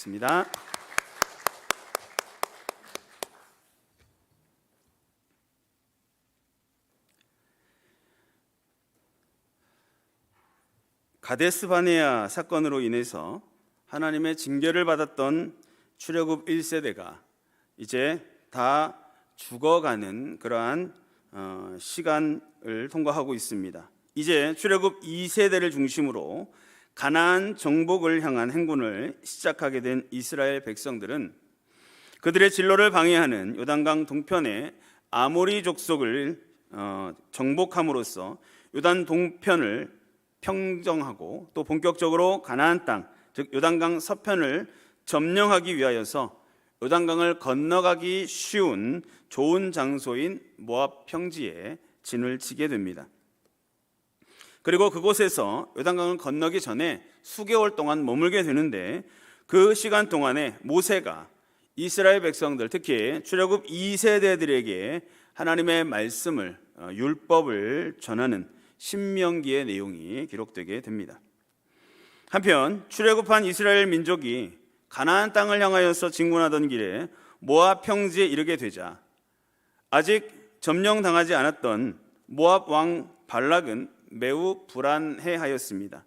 있습니다. 가데스 바네아 사건으로 인해서 하나님의 징계를 받았던 출애굽 1세대가 이제 다 죽어가는 그러한 시간을 통과하고 있습니다. 이제 출애굽 2세대를 중심으로 가나안 정복을 향한 행군을 시작하게 된 이스라엘 백성들은 그들의 진로를 방해하는 요단강 동편의 아모리 족속을 정복함으로써 요단 동편을 평정하고 또 본격적으로 가나안 땅, 즉 요단강 서편을 점령하기 위하여서 요단강을 건너가기 쉬운 좋은 장소인 모압 평지에 진을 치게 됩니다. 그리고 그곳에서 요단강을 건너기 전에 수개월 동안 머물게 되는데, 그 시간 동안에 모세가 이스라엘 백성들, 특히 출애굽 2세대들에게 하나님의 말씀을, 율법을 전하는 신명기의 내용이 기록되게 됩니다. 한편 출애굽한 이스라엘 민족이 가나안 땅을 향하여서 진군하던 길에 모압 평지에 이르게 되자 아직 점령당하지 않았던 모압 왕 발락은 매우 불안해하였습니다.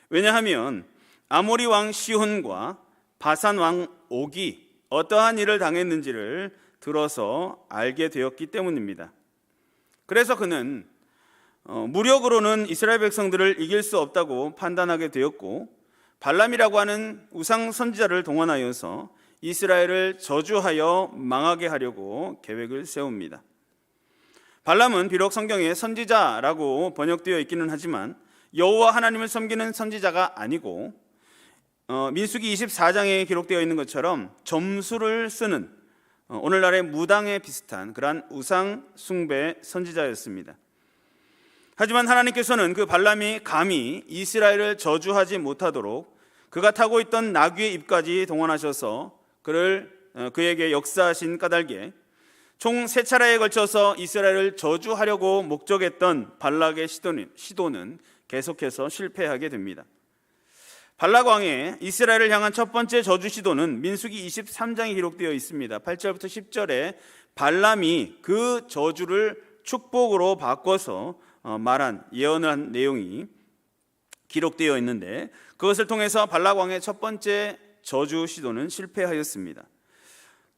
왜냐하면 아모리 왕 시혼과 바산 왕 옥이 어떠한 일을 당했는지를 들어서 알게 되었기 때문입니다. 그래서 그는 무력으로는 이스라엘 백성들을 이길 수 없다고 판단하게 되었고, 발람이라고 하는 우상 선지자를 동원하여서 이스라엘을 저주하여 망하게 하려고 계획을 세웁니다. 발람은 비록 성경에 선지자라고 번역되어 있기는 하지만 여호와 하나님을 섬기는 선지자가 아니고, 민수기 24장에 기록되어 있는 것처럼 점수를 쓰는 오늘날의 무당에 비슷한 그러한 우상 숭배 선지자였습니다. 하지만 하나님께서는 그 발람이 감히 이스라엘을 저주하지 못하도록 그가 타고 있던 나귀의 입까지 동원하셔서 그에게 역사하신 까닭에 총 3차례에 걸쳐서 이스라엘을 저주하려고 목적했던 발락의 시도는 계속해서 실패하게 됩니다. 발락 왕의 이스라엘을 향한 첫 번째 저주 시도는 민수기 23장에 기록되어 있습니다. 8절부터 10절에 발람이 그 저주를 축복으로 바꿔서 말한, 예언을 한 내용이 기록되어 있는데, 그것을 통해서 발락 왕의 첫 번째 저주 시도는 실패하였습니다.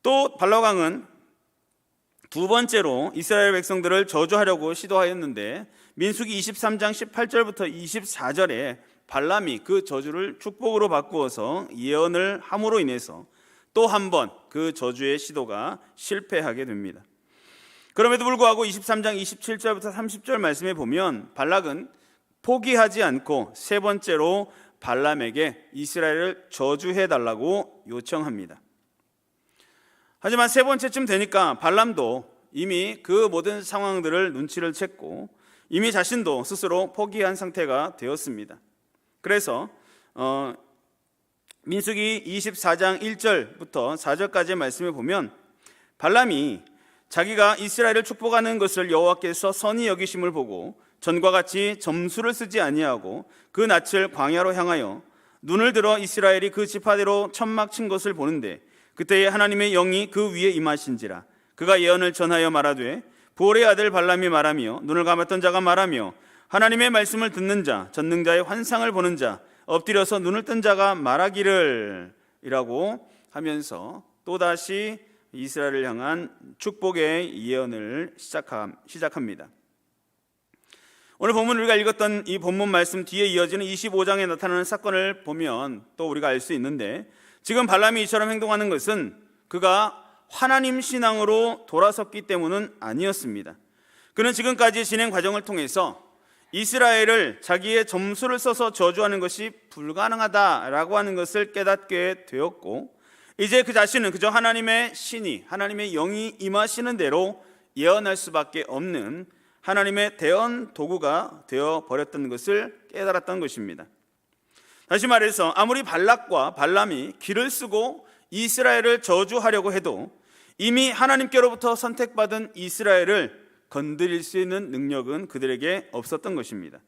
또 발락 왕은 두 번째로 이스라엘 백성들을 저주하려고 시도하였는데, 민수기 23장 18절부터 24절에 발람이 그 저주를 축복으로 바꾸어서 예언을 함으로 인해서 또 한 번 그 저주의 시도가 실패하게 됩니다. 그럼에도 불구하고 23장 27절부터 30절 말씀에 보면 발락은 포기하지 않고 세 번째로 발람에게 이스라엘을 저주해달라고 요청합니다. 하지만 세 번째쯤 되니까 발람도 이미 그 모든 상황들을 눈치를 챘고 이미 자신도 스스로 포기한 상태가 되었습니다. 그래서 민수기 24장 1절부터 4절까지의 말씀을 보면 발람이 자기가 이스라엘을 축복하는 것을 여호와께서 선히 여기심을 보고 전과 같이 점수를 쓰지 아니하고 그 낯을 광야로 향하여 눈을 들어 이스라엘이 그 지파대로 천막 친 것을 보는데, 그때에 하나님의 영이 그 위에 임하신지라. 그가 예언을 전하여 말하되, 부올의 아들 발람이 말하며 눈을 감았던 자가 말하며 하나님의 말씀을 듣는 자, 전능자의 환상을 보는 자, 엎드려서 눈을 뜬 자가 말하기를 이라고 하면서 또다시 이스라엘을 향한 축복의 예언을 시작합니다. 오늘 본문 우리가 읽었던 이 본문 말씀 뒤에 이어지는 25장에 나타나는 사건을 보면 또 우리가 알 수 있는데, 지금 발람이 이처럼 행동하는 것은 그가 하나님 신앙으로 돌아섰기 때문은 아니었습니다. 그는 지금까지 진행 과정을 통해서 이스라엘을 자기의 점수를 써서 저주하는 것이 불가능하다라고 하는 것을 깨닫게 되었고, 이제 그 자신은 그저 하나님의 신이, 하나님의 영이 임하시는 대로 예언할 수밖에 없는 하나님의 대언 도구가 되어버렸던 것을 깨달았던 것입니다. 다시 말해서 아무리 발락과 발람이 길을 쓰고 이스라엘을 저주하려고 해도 이미 하나님께로부터 선택받은 이스라엘을 건드릴 수 있는 능력은 그들에게 없었던 것입니다.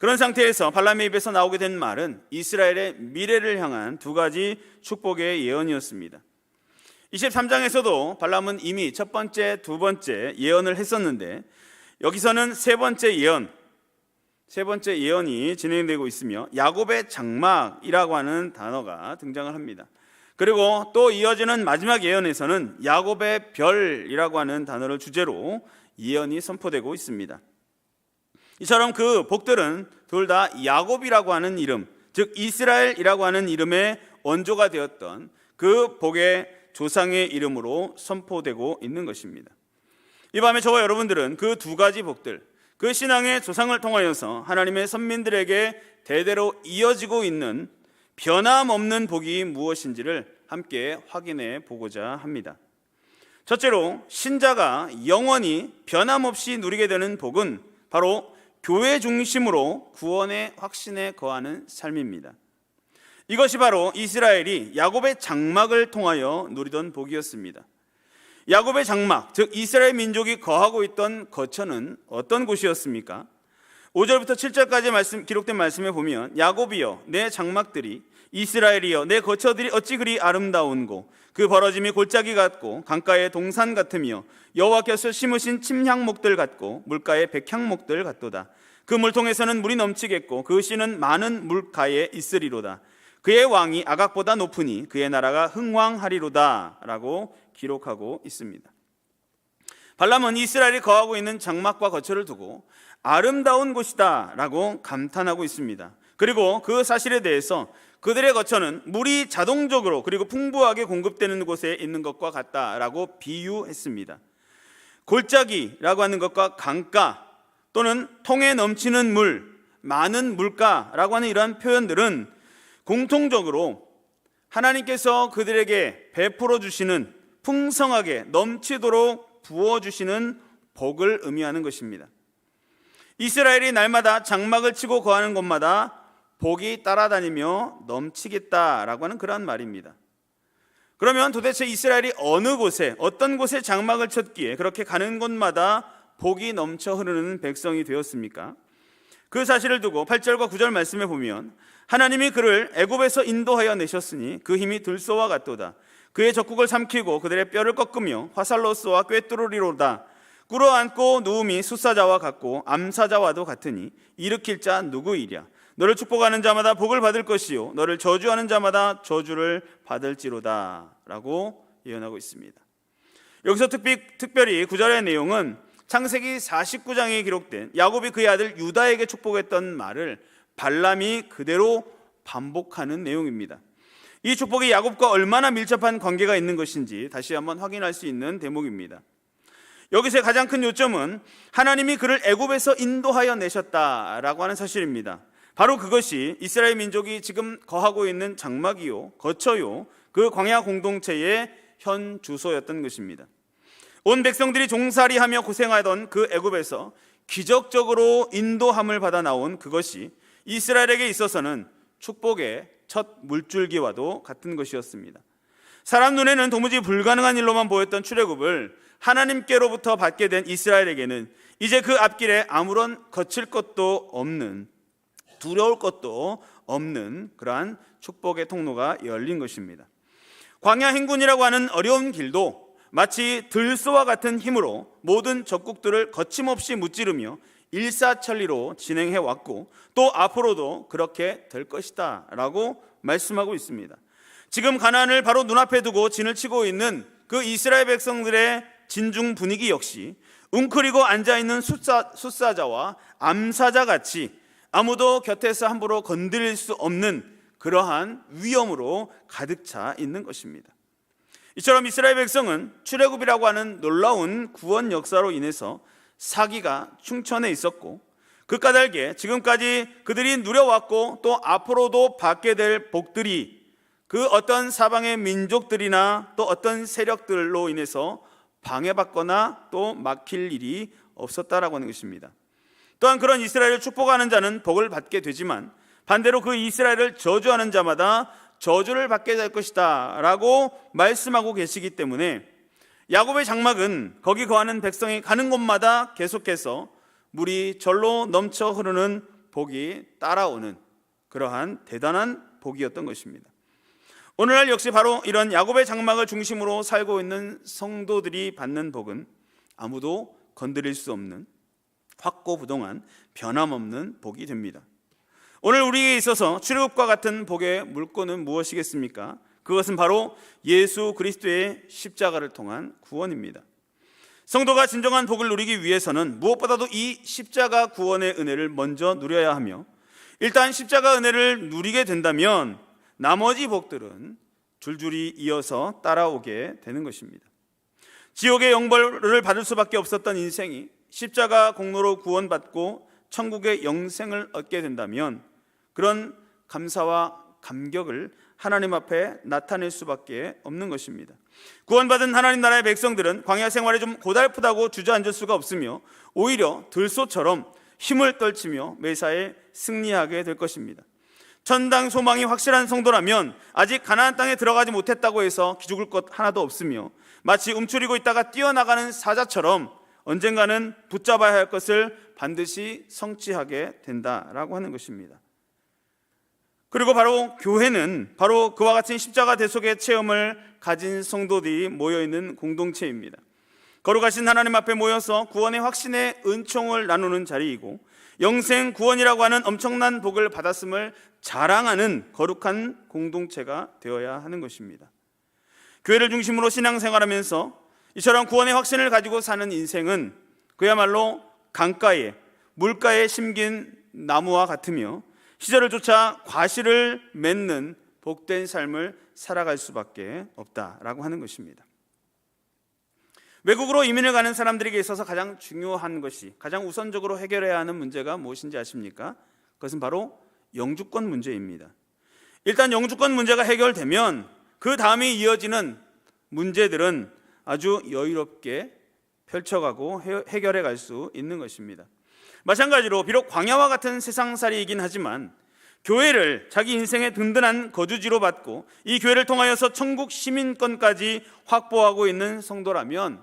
그런 상태에서 발람의 입에서 나오게 된 말은 이스라엘의 미래를 향한 두 가지 축복의 예언이었습니다. 23장에서도 발람은 이미 첫 번째, 두 번째 예언을 했었는데 여기서는 세 번째 예언이 진행되고 있으며 야곱의 장막이라고 하는 단어가 등장을 합니다. 그리고 또 이어지는 마지막 예언에서는 야곱의 별이라고 하는 단어를 주제로 예언이 선포되고 있습니다. 이처럼 그 복들은 둘 다 야곱이라고 하는 이름, 즉 이스라엘이라고 하는 이름의 원조가 되었던 그 복의 조상의 이름으로 선포되고 있는 것입니다. 이 밤에 저와 여러분들은 그 두 가지 복들, 그 신앙의 조상을 통하여서 하나님의 선민들에게 대대로 이어지고 있는 변함없는 복이 무엇인지를 함께 확인해 보고자 합니다. 첫째로 신자가 영원히 변함없이 누리게 되는 복은 바로 교회 중심으로 구원의 확신에 거하는 삶입니다. 이것이 바로 이스라엘이 야곱의 장막을 통하여 누리던 복이었습니다. 야곱의 장막, 즉 이스라엘 민족이 거하고 있던 거처는 어떤 곳이었습니까? 5절부터 7절까지 기록된 말씀에 보면 야곱이여 내 장막들이, 이스라엘이여 내 거처들이 어찌 그리 아름다운고, 그 벌어짐이 골짜기 같고 강가의 동산 같으며 여호와께서 심으신 침향목들 같고 물가의 백향목들 같도다. 그 물통에서는 물이 넘치겠고 그 씨는 많은 물가에 있으리로다. 그의 왕이 아각보다 높으니 그의 나라가 흥왕하리로다 라고 기록하고 있습니다. 발람은 이스라엘이 거하고 있는 장막과 거처를 두고 아름다운 곳이다 라고 감탄하고 있습니다. 그리고 그 사실에 대해서 그들의 거처는 물이 자동적으로 그리고 풍부하게 공급되는 곳에 있는 것과 같다라고 비유했습니다. 골짜기라고 하는 것과 강가 또는 통에 넘치는 물, 많은 물가라고 하는 이러한 표현들은 공통적으로 하나님께서 그들에게 베풀어 주시는, 풍성하게 넘치도록 부어주시는 복을 의미하는 것입니다. 이스라엘이 날마다 장막을 치고 거하는 곳마다 복이 따라다니며 넘치겠다라고 하는 그런 말입니다. 그러면 도대체 이스라엘이 어느 곳에, 어떤 곳에 장막을 쳤기에 그렇게 가는 곳마다 복이 넘쳐 흐르는 백성이 되었습니까? 그 사실을 두고 8절과 9절 말씀에 보면 하나님이 그를 애굽에서 인도하여 내셨으니 그 힘이 들소와 같도다. 그의 적국을 삼키고 그들의 뼈를 꺾으며 화살로 쏘아 꿰뚫으리로다. 꿇어앉고 누움이 숫사자와 같고 암사자와도 같으니 일으킬 자 누구이랴. 너를 축복하는 자마다 복을 받을 것이요 너를 저주하는 자마다 저주를 받을지로다 라고 예언하고 있습니다. 여기서 특별히 9절의 내용은 창세기 49장에 기록된 야곱이 그의 아들 유다에게 축복했던 말을 발람이 그대로 반복하는 내용입니다. 이 축복이 야곱과 얼마나 밀접한 관계가 있는 것인지 다시 한번 확인할 수 있는 대목입니다. 여기서의 가장 큰 요점은 하나님이 그를 애굽에서 인도하여 내셨다라고 하는 사실입니다. 바로 그것이 이스라엘 민족이 지금 거하고 있는 장막이요, 거처요, 그 광야 공동체의 현 주소였던 것입니다. 온 백성들이 종살이하며 고생하던 그 애굽에서 기적적으로 인도함을 받아 나온 그것이 이스라엘에게 있어서는 축복의 첫 물줄기와도 같은 것이었습니다. 사람 눈에는 도무지 불가능한 일로만 보였던 출애굽을 하나님께로부터 받게 된 이스라엘에게는 이제 그 앞길에 아무런 거칠 것도 없는, 두려울 것도 없는 그러한 축복의 통로가 열린 것입니다. 광야 행군이라고 하는 어려운 길도 마치 들소와 같은 힘으로 모든 적국들을 거침없이 무찌르며 일사천리로 진행해 왔고 또 앞으로도 그렇게 될 것이다 라고 말씀하고 있습니다. 지금 가나안을 바로 눈앞에 두고 진을 치고 있는 그 이스라엘 백성들의 진중 분위기 역시 웅크리고 앉아있는 숫사자와 암사자 같이 아무도 곁에서 함부로 건드릴 수 없는 그러한 위험으로 가득 차 있는 것입니다. 이처럼 이스라엘 백성은 출애굽이라고 하는 놀라운 구원 역사로 인해서 사기가 충천해 있었고 그 까닭에 지금까지 그들이 누려왔고 또 앞으로도 받게 될 복들이 그 어떤 사방의 민족들이나 또 어떤 세력들로 인해서 방해받거나 또 막힐 일이 없었다라고 하는 것입니다. 또한 그런 이스라엘을 축복하는 자는 복을 받게 되지만 반대로 그 이스라엘을 저주하는 자마다 저주를 받게 될 것이다 라고 말씀하고 계시기 때문에 야곱의 장막은 거기 거하는 백성이 가는 곳마다 계속해서 물이 절로 넘쳐 흐르는 복이 따라오는 그러한 대단한 복이었던 것입니다. 오늘날 역시 바로 이런 야곱의 장막을 중심으로 살고 있는 성도들이 받는 복은 아무도 건드릴 수 없는 확고부동한 변함없는 복이 됩니다. 오늘 우리에게 있어서 출애굽과 같은 복의 물건은 무엇이겠습니까? 그것은 바로 예수 그리스도의 십자가를 통한 구원입니다. 성도가 진정한 복을 누리기 위해서는 무엇보다도 이 십자가 구원의 은혜를 먼저 누려야 하며, 일단 십자가 은혜를 누리게 된다면 나머지 복들은 줄줄이 이어서 따라오게 되는 것입니다. 지옥의 영벌을 받을 수밖에 없었던 인생이 십자가 공로로 구원받고 천국의 영생을 얻게 된다면 그런 감사와 감격을 하나님 앞에 나타낼 수밖에 없는 것입니다. 구원받은 하나님 나라의 백성들은 광야 생활이 좀 고달프다고 주저앉을 수가 없으며 오히려 들소처럼 힘을 떨치며 매사에 승리하게 될 것입니다. 천당 소망이 확실한 성도라면 아직 가나안 땅에 들어가지 못했다고 해서 기죽을 것 하나도 없으며 마치 움츠리고 있다가 뛰어나가는 사자처럼 언젠가는 붙잡아야 할 것을 반드시 성취하게 된다라고 하는 것입니다. 그리고 바로 교회는 바로 그와 같은 십자가 대속의 체험을 가진 성도들이 모여있는 공동체입니다. 거룩하신 하나님 앞에 모여서 구원의 확신의 은총을 나누는 자리이고 영생 구원이라고 하는 엄청난 복을 받았음을 자랑하는 거룩한 공동체가 되어야 하는 것입니다. 교회를 중심으로 신앙생활하면서 이처럼 구원의 확신을 가지고 사는 인생은 그야말로 강가에 물가에 심긴 나무와 같으며 시절을 쫓아 과실을 맺는 복된 삶을 살아갈 수밖에 없다라고 하는 것입니다. 외국으로 이민을 가는 사람들에게 있어서 가장 중요한 것이, 가장 우선적으로 해결해야 하는 문제가 무엇인지 아십니까? 그것은 바로 영주권 문제입니다. 일단 영주권 문제가 해결되면 그 다음에 이어지는 문제들은 아주 여유롭게 펼쳐가고 해결해 갈 수 있는 것입니다. 마찬가지로 비록 광야와 같은 세상살이이긴 하지만 교회를 자기 인생의 든든한 거주지로 받고 이 교회를 통하여서 천국 시민권까지 확보하고 있는 성도라면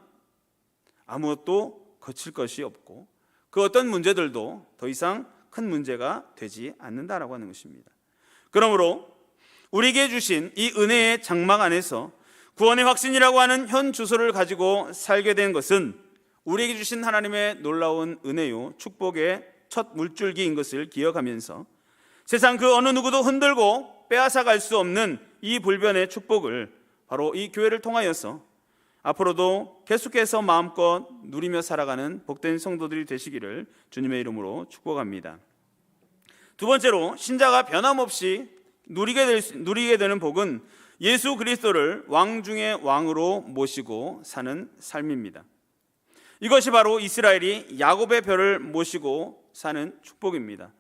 아무것도 거칠 것이 없고 그 어떤 문제들도 더 이상 큰 문제가 되지 않는다라고 하는 것입니다. 그러므로 우리에게 주신 이 은혜의 장막 안에서 구원의 확신이라고 하는 현 주소를 가지고 살게 된 것은 우리에게 주신 하나님의 놀라운 은혜요 축복의 첫 물줄기인 것을 기억하면서 세상 그 어느 누구도 흔들고 빼앗아갈 수 없는 이 불변의 축복을 바로 이 교회를 통하여서 앞으로도 계속해서 마음껏 누리며 살아가는 복된 성도들이 되시기를 주님의 이름으로 축복합니다. 두 번째로 신자가 변함없이 누리게 되는 복은 예수 그리스도를 왕 중의 왕으로 모시고 사는 삶입니다. 이것이 바로 이스라엘이 야곱의 벼를 모시고 사는 축복입니다.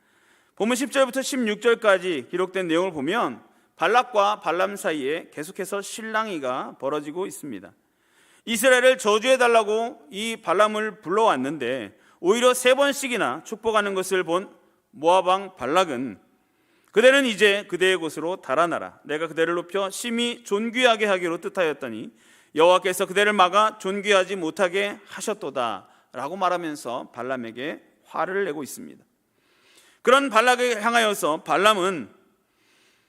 본문 10절부터 16절까지 기록된 내용을 보면 발락과 발람 사이에 계속해서 실랑이가 벌어지고 있습니다. 이스라엘을 저주해달라고 이 발람을 불러왔는데 오히려 3번씩이나 축복하는 것을 본 모압 왕 발락은 그대는 이제 그대의 곳으로 달아나라. 내가 그대를 높여 심히 존귀하게 하기로 뜻하였더니 여호와께서 그대를 막아 존귀하지 못하게 하셨도다 라고 말하면서 발람에게 화를 내고 있습니다. 그런 발락을 향하여서 발람은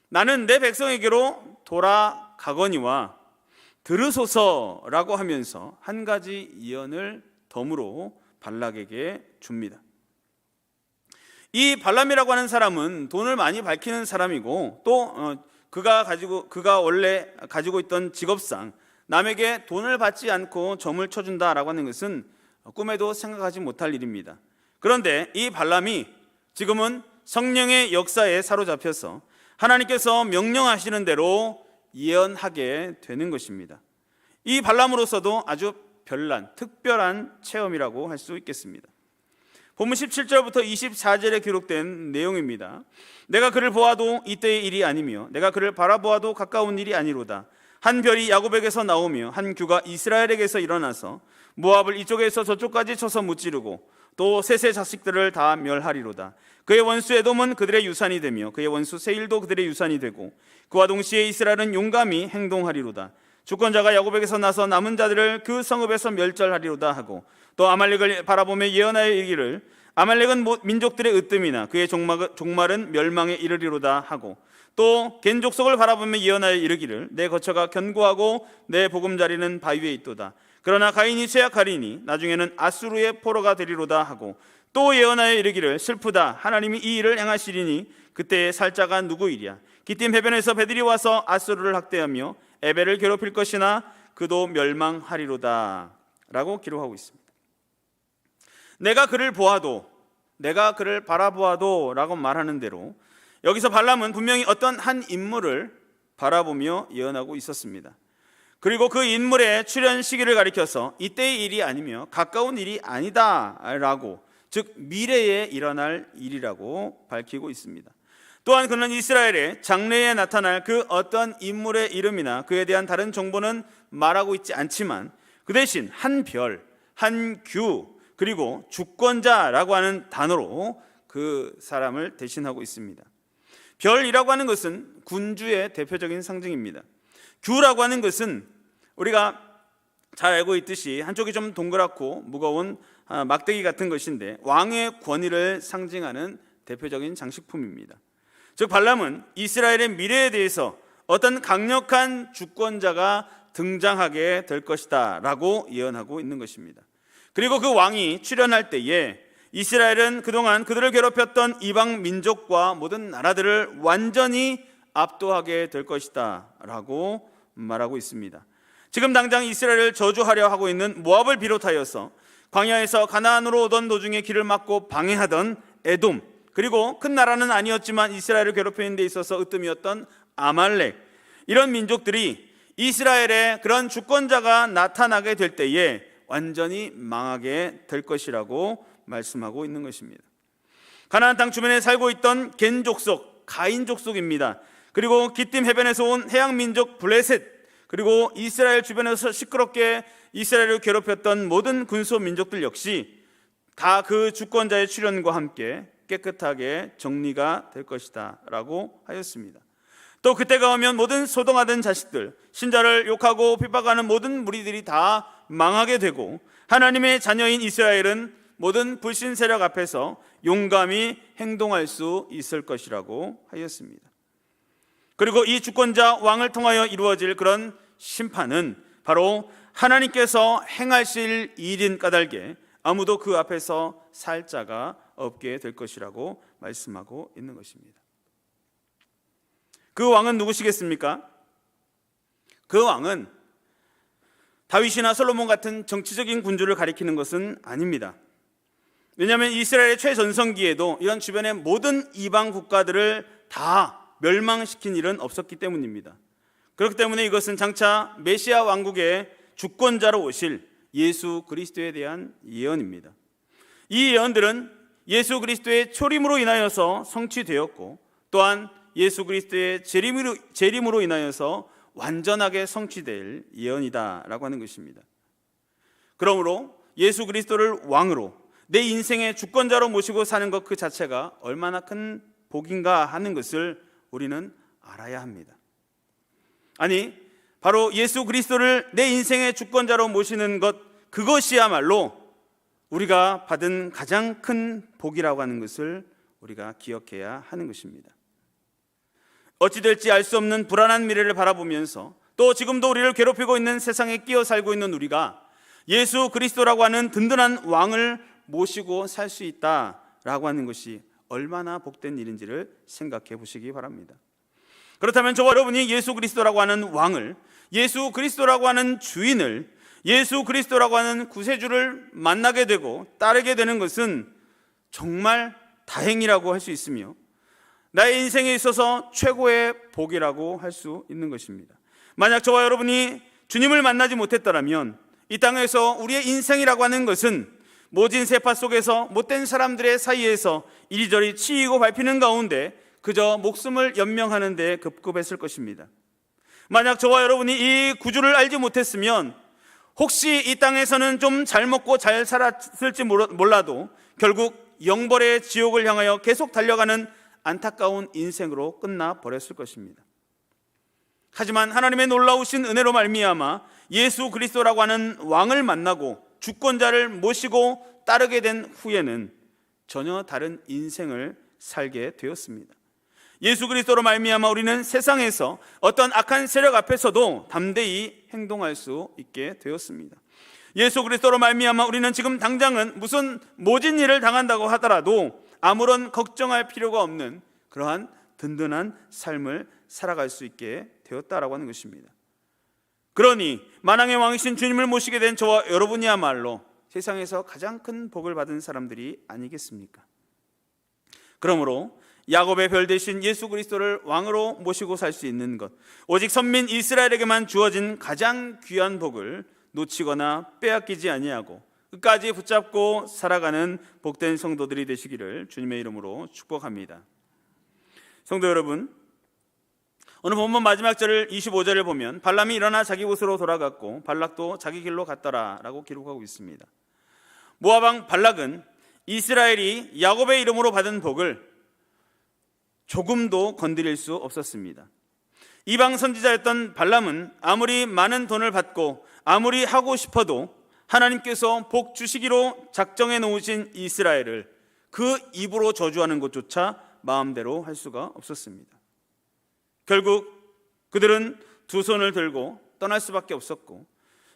나는 내 백성에게로 돌아가거니와 들으소서라고 하면서 한 가지 예언을 덤으로 발락에게 줍니다. 이 발람이라고 하는 사람은 돈을 많이 밝히는 사람이고 또 그가 원래 가지고 있던 직업상 남에게 돈을 받지 않고 점을 쳐준다라고 하는 것은 꿈에도 생각하지 못할 일입니다. 그런데 이 발람이 지금은 성령의 역사에 사로잡혀서 하나님께서 명령하시는 대로 예언하게 되는 것입니다. 이 발람으로서도 아주 특별한 체험이라고 할 수 있겠습니다. 본문 17절부터 24절에 기록된 내용입니다. 내가 그를 보아도 이때의 일이 아니며 내가 그를 바라보아도 가까운 일이 아니로다. 한 별이 야곱에게서 나오며 한 규가 이스라엘에게서 일어나서 모압을 이쪽에서 저쪽까지 쳐서 무찌르고 또 셋의 자식들을 다 멸하리로다. 그의 원수 에돔은 그들의 유산이 되며 그의 원수 세일도 그들의 유산이 되고 그와 동시에 이스라엘은 용감히 행동하리로다. 주권자가 야곱에게서 나서 남은 자들을 그 성읍에서 멸절하리로다 하고 또 아말렉을 바라보며 예언하여 이르기를 아말렉은 민족들의 으뜸이나 그의 종말은 멸망에 이르리로다 하고, 또 겐 족속을 바라보며 예언하여 이르기를 내 거처가 견고하고 내 보금자리는 바위에 있도다. 그러나 가인이 쇠약하리니 나중에는 아수르의 포로가 되리로다 하고, 또 예언하여 이르기를 슬프다. 하나님이 이 일을 행하시리니 그때의 살자가 누구이랴. 기띔 해변에서 배들이 와서 아수르를 학대하며 에벨을 괴롭힐 것이나 그도 멸망하리로다 라고 기록하고 있습니다. 내가 그를 보아도, 내가 그를 바라보아도 라고 말하는 대로 여기서 발람은 분명히 어떤 한 인물을 바라보며 예언하고 있었습니다. 그리고 그 인물의 출현 시기를 가리켜서 이때의 일이 아니며 가까운 일이 아니다 라고, 즉 미래에 일어날 일이라고 밝히고 있습니다. 또한 그는 이스라엘의 장래에 나타날 그 어떤 인물의 이름이나 그에 대한 다른 정보는 말하고 있지 않지만 그 대신 한 별, 한 규, 그리고 주권자라고 하는 단어로 그 사람을 대신하고 있습니다. 별이라고 하는 것은 군주의 대표적인 상징입니다. 규라고 하는 것은 우리가 잘 알고 있듯이 한쪽이 좀 동그랗고 무거운 막대기 같은 것인데 왕의 권위를 상징하는 대표적인 장식품입니다. 즉 발람은 이스라엘의 미래에 대해서 어떤 강력한 주권자가 등장하게 될 것이다 라고 예언하고 있는 것입니다. 그리고 그 왕이 출현할 때에 이스라엘은 그동안 그들을 괴롭혔던 이방 민족과 모든 나라들을 완전히 압도하게 될 것이다 라고 말하고 있습니다. 지금 당장 이스라엘을 저주하려 하고 있는 모압을 비롯하여서 광야에서 가나안으로 오던 도중에 길을 막고 방해하던 에돔, 그리고 큰 나라는 아니었지만 이스라엘을 괴롭히는 데 있어서 으뜸이었던 아말렉, 이런 민족들이 이스라엘의 그런 주권자가 나타나게 될 때에 완전히 망하게 될 것이라고 말씀하고 있는 것입니다. 가나안 땅 주변에 살고 있던 겐 족속, 가인 족속입니다. 그리고 기띔 해변에서 온 해양 민족 블레셋, 그리고 이스라엘 주변에서 시끄럽게 이스라엘을 괴롭혔던 모든 군소 민족들 역시 다 그 주권자의 출현과 함께 깨끗하게 정리가 될 것이다 라고 하였습니다. 또 그때가 오면 모든 소동하던 자식들, 신자를 욕하고 핍박하는 모든 무리들이 다 망하게 되고 하나님의 자녀인 이스라엘은 모든 불신 세력 앞에서 용감히 행동할 수 있을 것이라고 하였습니다. 그리고 이 주권자 왕을 통하여 이루어질 그런 심판은 바로 하나님께서 행하실 일인 까닭에 아무도 그 앞에서 살 자가 없게 될 것이라고 말씀하고 있는 것입니다. 그 왕은 누구시겠습니까? 그 왕은 다윗이나 솔로몬 같은 정치적인 군주를 가리키는 것은 아닙니다. 왜냐하면 이스라엘의 최전성기에도 이런 주변의 모든 이방 국가들을 다 멸망시킨 일은 없었기 때문입니다. 그렇기 때문에 이것은 장차 메시아 왕국의 주권자로 오실 예수 그리스도에 대한 예언입니다. 이 예언들은 예수 그리스도의 초림으로 인하여서 성취되었고 또한 예수 그리스도의 재림으로 인하여서 완전하게 성취될 예언이다라고 하는 것입니다. 그러므로 예수 그리스도를 왕으로 내 인생의 주권자로 모시고 사는 것 그 자체가 얼마나 큰 복인가 하는 것을 우리는 알아야 합니다. 아니, 바로 예수 그리스도를 내 인생의 주권자로 모시는 것, 그것이야말로 우리가 받은 가장 큰 복이라고 하는 것을 우리가 기억해야 하는 것입니다. 어찌 될지 알 수 없는 불안한 미래를 바라보면서 또 지금도 우리를 괴롭히고 있는 세상에 끼어 살고 있는 우리가 예수 그리스도라고 하는 든든한 왕을 모시고 살 수 있다라고 하는 것이 얼마나 복된 일인지를 생각해 보시기 바랍니다. 그렇다면 저와 여러분이 예수 그리스도라고 하는 왕을, 예수 그리스도라고 하는 주인을, 예수 그리스도라고 하는 구세주를 만나게 되고 따르게 되는 것은 정말 다행이라고 할 수 있으며 나의 인생에 있어서 최고의 복이라고 할 수 있는 것입니다. 만약 저와 여러분이 주님을 만나지 못했더라면 이 땅에서 우리의 인생이라고 하는 것은 모진 세파 속에서 못된 사람들의 사이에서 이리저리 치이고 밟히는 가운데 그저 목숨을 연명하는 데 급급했을 것입니다. 만약 저와 여러분이 이 구주를 알지 못했으면 혹시 이 땅에서는 좀 잘 먹고 잘 살았을지 몰라도 결국 영벌의 지옥을 향하여 계속 달려가는 안타까운 인생으로 끝나버렸을 것입니다. 하지만 하나님의 놀라우신 은혜로 말미암아 예수 그리스도라고 하는 왕을 만나고 주권자를 모시고 따르게 된 후에는 전혀 다른 인생을 살게 되었습니다. 예수 그리스도로 말미암아 우리는 세상에서 어떤 악한 세력 앞에서도 담대히 행동할 수 있게 되었습니다. 예수 그리스도로 말미암아 우리는 지금 당장은 무슨 모진 일을 당한다고 하더라도 아무런 걱정할 필요가 없는 그러한 든든한 삶을 살아갈 수 있게 되었다라고 하는 것입니다. 그러니 만왕의 왕이신 주님을 모시게 된 저와 여러분이야말로 세상에서 가장 큰 복을 받은 사람들이 아니겠습니까? 그러므로 야곱의 별 대신 예수 그리스도를 왕으로 모시고 살 수 있는 것, 오직 선민 이스라엘에게만 주어진 가장 귀한 복을 놓치거나 빼앗기지 아니하고 끝까지 붙잡고 살아가는 복된 성도들이 되시기를 주님의 이름으로 축복합니다. 성도 여러분, 오늘 본문 마지막 절을 25절을 보면 발람이 일어나 자기 곳으로 돌아갔고 발락도 자기 길로 갔더라 라고 기록하고 있습니다. 모압 왕 발락은 이스라엘이 야곱의 이름으로 받은 복을 조금도 건드릴 수 없었습니다. 이방 선지자였던 발람은 아무리 많은 돈을 받고 아무리 하고 싶어도 하나님께서 복 주시기로 작정해 놓으신 이스라엘을 그 입으로 저주하는 것조차 마음대로 할 수가 없었습니다. 결국 그들은 두 손을 들고 떠날 수밖에 없었고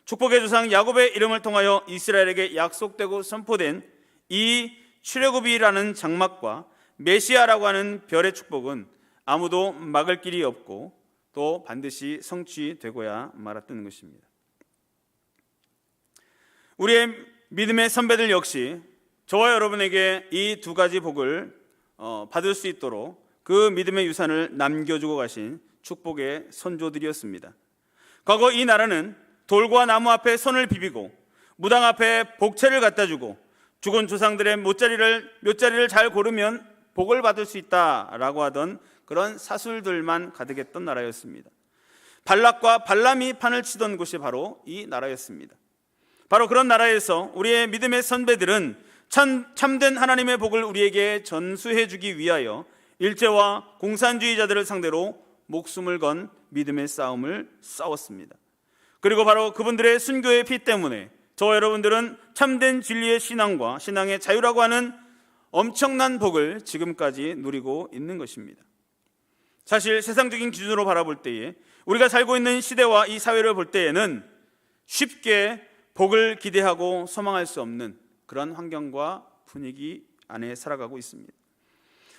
축복의 조상 야곱의 이름을 통하여 이스라엘에게 약속되고 선포된 이 출애굽이라는 장막과 메시아라고 하는 별의 축복은 아무도 막을 길이 없고 또 반드시 성취되고야 말았던 것입니다. 우리의 믿음의 선배들 역시 저와 여러분에게 이 두 가지 복을 받을 수 있도록 그 믿음의 유산을 남겨주고 가신 축복의 선조들이었습니다. 과거 이 나라는 돌과 나무 앞에 손을 비비고 무당 앞에 복채를 갖다 주고 죽은 조상들의 묘자리를 잘 고르면 복을 받을 수 있다라고 하던 그런 사술들만 가득했던 나라였습니다. 발락과 발람이 판을 치던 곳이 바로 이 나라였습니다. 바로 그런 나라에서 우리의 믿음의 선배들은 참된 하나님의 복을 우리에게 전수해 주기 위하여 일제와 공산주의자들을 상대로 목숨을 건 믿음의 싸움을 싸웠습니다. 그리고 바로 그분들의 순교의 피 때문에 저와 여러분들은 참된 진리의 신앙과 신앙의 자유라고 하는 엄청난 복을 지금까지 누리고 있는 것입니다. 사실 세상적인 기준으로 바라볼 때에 우리가 살고 있는 시대와 이 사회를 볼 때에는 쉽게 복을 기대하고 소망할 수 없는 그런 환경과 분위기 안에 살아가고 있습니다.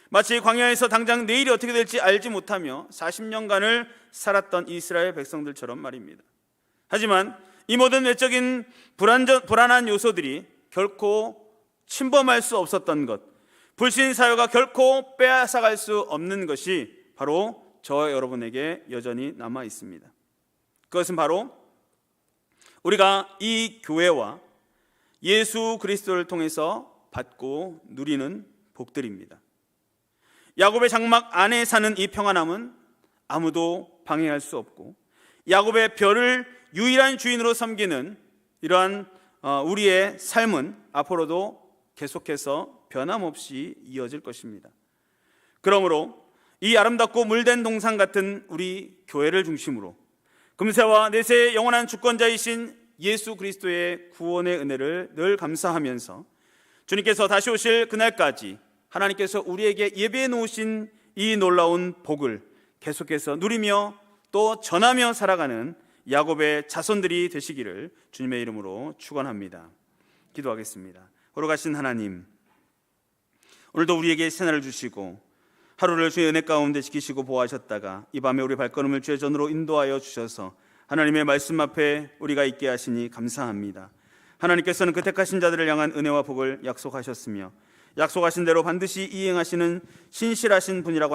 마치 광야에서 당장 내일이 어떻게 될지 알지 못하며 40년간을 살았던 이스라엘 백성들처럼 말입니다. 하지만 이 모든 외적인 불안한 요소들이 결코 침범할 수 없었던 것, 불신 사회가 결코 빼앗아갈 수 없는 것이 바로 저와 여러분에게 여전히 남아 있습니다. 그것은 바로 우리가 이 교회와 예수 그리스도를 통해서 받고 누리는 복들입니다. 야곱의 장막 안에 사는 이 평안함은 아무도 방해할 수 없고 야곱의 별을 유일한 주인으로 섬기는 이러한 우리의 삶은 앞으로도 계속해서 변함없이 이어질 것입니다. 그러므로 이 아름답고 물된 동산 같은 우리 교회를 중심으로 금세와 내세의 영원한 주권자이신 예수 그리스도의 구원의 은혜를 늘 감사하면서 주님께서 다시 오실 그날까지 하나님께서 우리에게 예비해 놓으신 이 놀라운 복을 계속해서 누리며 또 전하며 살아가는 야곱의 자손들이 되시기를 주님의 이름으로 축원합니다. 기도하겠습니다. 거룩하신 하나님, 오늘도 우리에게 새날을 주시고 하루를 주의 은혜 가운데 지키시고 보호하셨다가 이 밤에 우리 발걸음을 주의 전으로 인도하여 주셔서 하나님의 말씀 앞에 우리가 있게 하시니 감사합니다. 하나님께서는 그 택하신 자들을 향한 은혜와 복을 약속하셨으며 약속하신 대로 반드시 이행하시는 신실하신 분이라고 하는